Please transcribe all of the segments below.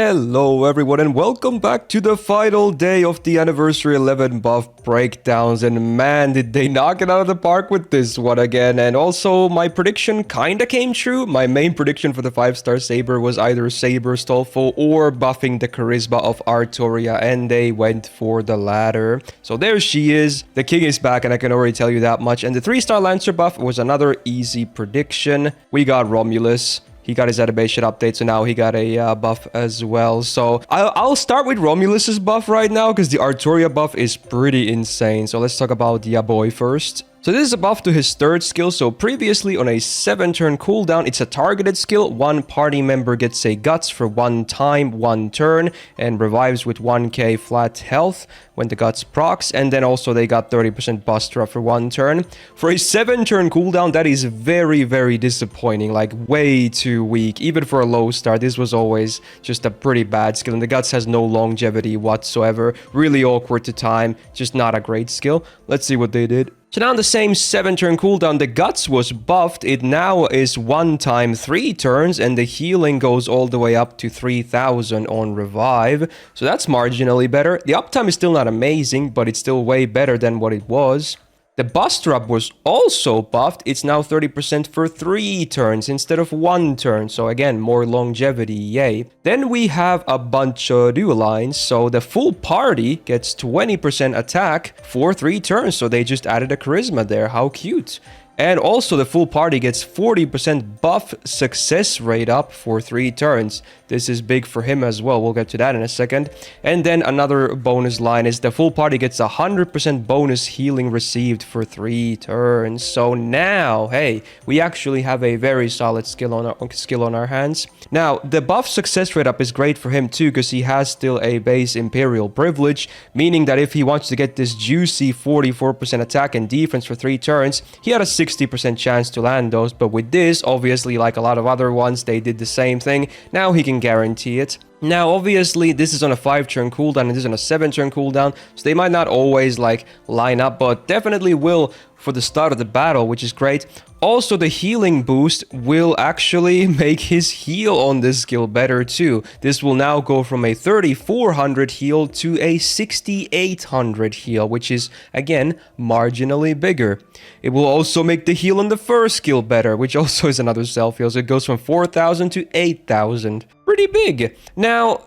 Hello everyone and welcome back to the final day of the Anniversary 11 buff breakdowns, and man did they knock it out of the park with this one again. And also my prediction kinda came true. My main prediction for the 5-star Saber was either Saber Stolfo or buffing the charisma of Artoria, and they went for the latter. So there she is. The king is back and I can already tell you that much. And the 3-star Lancer buff was another easy prediction. We got Romulus. He got his animation update, so now he got a buff as well. So I'll start with Romulus's buff right now because the Artoria buff is pretty insane. So let's talk about the boy first. So this is a buff to his 3rd skill. So previously on a 7-turn cooldown, it's a targeted skill. One party member gets a guts for 1 time, 1 turn, and revives with 1k flat health when the guts procs. And then also they got 30% Bustra for 1 turn. For a 7-turn cooldown, that is very, very disappointing. Like way too weak. Even for a low star, this was always just a pretty bad skill. And the guts has no longevity whatsoever. Really awkward to time. Just not a great skill. Let's see what they did. So now on the same 7-turn cooldown, the guts was buffed. It now is 1 time 3 turns, and the healing goes all the way up to 3000 on revive. So that's marginally better. The uptime is still not amazing, but it's still way better than what it was. The bust drop was also buffed. It's now 30% for 3 turns instead of 1 turn. So again, more longevity, yay. Then we have a bunch of new lines. So the full party gets 20% attack for 3 turns. So they just added a charisma there. How cute. And also the full party gets 40% buff success rate up for 3 turns. This is big for him as well. We'll get to that in a second. And then another bonus line is the full party gets 100% bonus healing received for 3 turns. So now, hey, we actually have a very solid skill on our hands. Now, the buff success rate up is great for him too because he has still a base Imperial privilege, meaning that if he wants to get this juicy 44% attack and defense for 3 turns, he had a 60% chance to land those. But with this, obviously, like a lot of other ones, they did the same thing. Now he can guarantee it. Now, obviously, this is on a 5-turn cooldown and this is on a 7-turn cooldown, so they might not always like line up, but definitely will for the start of the battle, which is great. Also, the healing boost will actually make his heal on this skill better too. This will now go from a 3400 heal to a 6800 heal, which is, again, marginally bigger. It will also make the heal on the first skill better, which also is another self-heal. So it goes from 4000 to 8000. Pretty big. Now,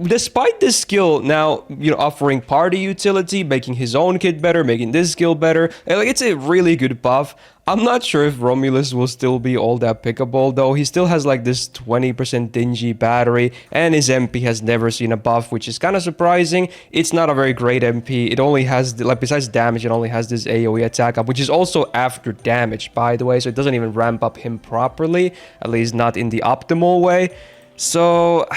despite this skill now, offering party utility, making his own kit better, making this skill better, like it's a really good buff. I'm not sure if Romulus will still be all that pickable though. He still has like this 20% dingy battery, and his MP has never seen a buff, which is kind of surprising. It's not a very great MP. It only has, like, besides damage, it only has this AoE attack up, which is also after damage, by the way, so it doesn't even ramp up him properly, at least not in the optimal way. So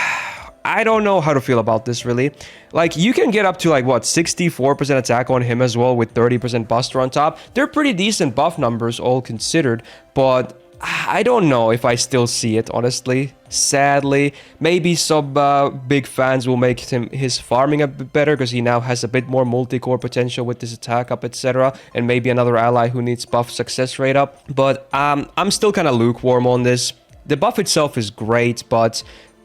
I don't know how to feel about this, really. Like, you can get up to, like, what, 64% attack on him as well with 30% Buster on top. They're pretty decent buff numbers, all considered, but I don't know if I still see it, honestly. Sadly, maybe some big fans will make his farming a bit better because he now has a bit more multi-core potential with this attack up, etc. And maybe another ally who needs buff success rate up. But I'm still kind of lukewarm on this. The buff itself is great, but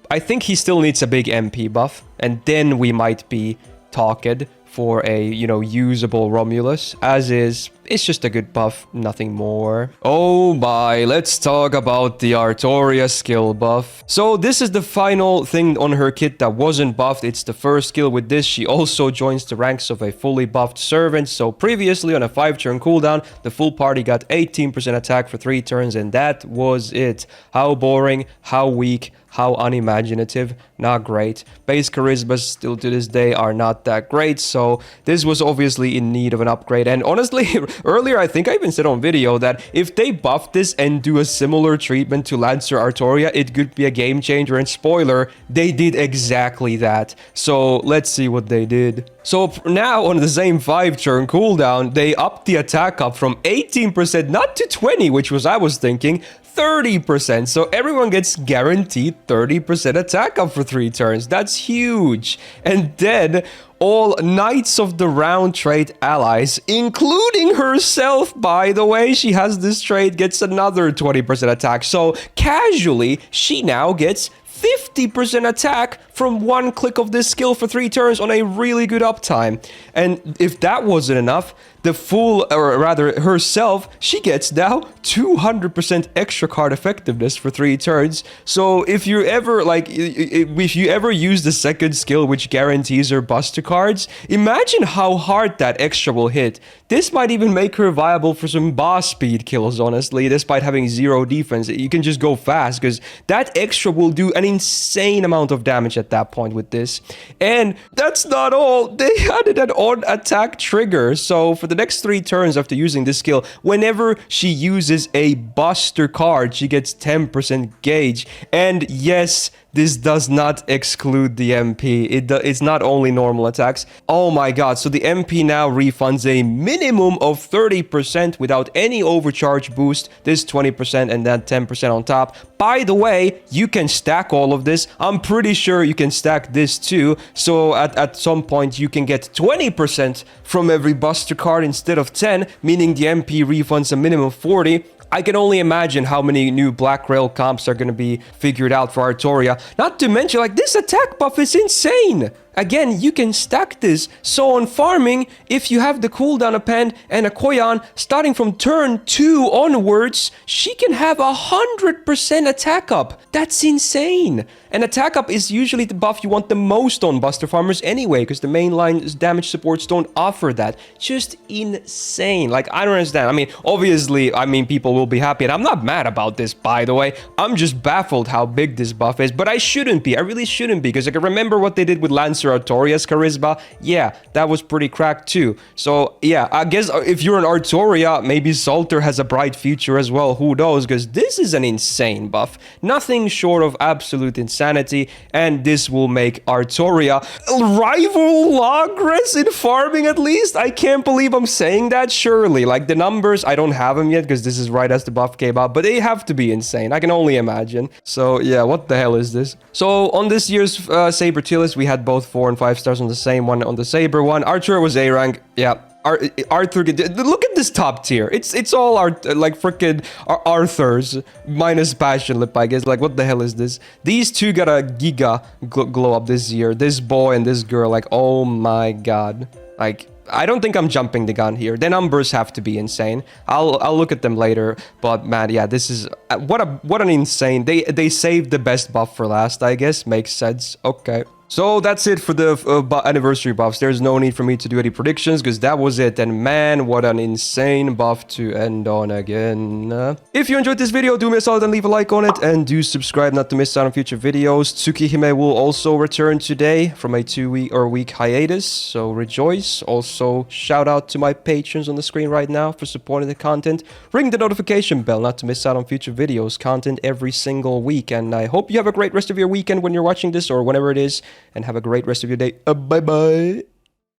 I think he still needs a big MP buff, and then we might be talking for a, usable Romulus. As is, it's just a good buff, nothing more. Oh my, let's talk about the Artoria skill buff. So this is the final thing on her kit that wasn't buffed. It's the first skill. With this, she also joins the ranks of a fully buffed servant. So previously on a 5-turn cooldown, the full party got 18% attack for 3 turns, and that was it. How boring, how weak, how unimaginative. Not great. Base charismas still to this day are not that great, so this was obviously in need of an upgrade. And honestly, earlier I think I even said on video that if they buff this and do a similar treatment to Lancer Artoria, it could be a game changer, and spoiler, they did exactly that. So let's see what they did. So now on the same 5-turn cooldown, they upped the attack up from 18% not to 20, which was I was thinking, 30%. So everyone gets guaranteed 30% attack up for 3 turns. That's huge. And then all Knights of the Round trait allies, including herself, by the way, she has this trait, gets another 20% attack. So casually, she now gets 50% attack from one click of this skill for 3 turns on a really good uptime. And if that wasn't enough, the fool, or rather herself, she gets now 200% extra card effectiveness for 3 turns. So if you ever, like, if you ever use the second skill, which guarantees her buster cards, imagine how hard that extra will hit. This might even make her viable for some boss speed kills, honestly, despite having 0 defense. You can just go fast, because that extra will do an insane amount of damage at that point with this. And that's not all. They added an on-attack trigger, so for the next 3 turns after using this skill, whenever she uses a buster card, she gets 10% gauge. And yes, this does not exclude the MP. It's not only normal attacks. Oh my god, so the MP now refunds a minimum of 30% without any overcharge boost, this 20% and then 10% on top. By the way, you can stack all of this. I'm pretty sure you can stack this too. So at some point you can get 20% from every buster card instead of 10, meaning the MP refunds a minimum of 40. I can only imagine how many new Black Rail comps are going to be figured out for Artoria. Not to mention, like, this attack buff is insane. Again, you can stack this. So on farming, if you have the cooldown append and a Koyan, starting from turn 2 onwards, she can have 100% attack up. That's insane. And attack up is usually the buff you want the most on Buster Farmers anyway, because the mainline damage supports don't offer that. Just insane. Like, I don't understand. I mean, obviously, people will be happy, and I'm not mad about this, by the way. I'm just baffled how big this buff is, but I shouldn't be. I really shouldn't be, because I can remember what they did with Lancer Artoria's charisma. Yeah, that was pretty cracked too. So yeah, I guess if you're an Artoria, maybe Salter has a bright future as well. Who knows? Because this is an insane buff. Nothing short of absolute insanity. And this will make Artoria rival Logress in farming at least. I can't believe I'm saying that. Surely, like, the numbers, I don't have them yet because this is right as the buff came out, but they have to be insane. I can only imagine. So yeah, what the hell is this? So on this year's Saber tier list, we had both 4 and 5 stars on the same one. On the Saber one, Archer was A rank. Yeah. Arthur, look at this top tier. It's all like freaking Arthur's minus Passion Lip, I guess. Like, what the hell is this? These two got a giga glow up this year. This boy and this girl, like, oh my god. Like, I don't think I'm jumping the gun here. The numbers have to be insane. I'll look at them later. But man, yeah, this is what an insane. They saved the best buff for last, I guess. Makes sense. Okay. So that's it for the anniversary buffs. There's no need for me to do any predictions because that was it. And man, what an insane buff to end on again. If you enjoyed this video, do miss out and leave a like on it. And do subscribe not to miss out on future videos. Tsukihime will also return today from a 2-week hiatus. So rejoice. Also, shout out to my patrons on the screen right now for supporting the content. Ring the notification bell not to miss out on future videos. Content every single week. And I hope you have a great rest of your weekend when you're watching this or whenever it is. And have a great rest of your day. Bye-bye.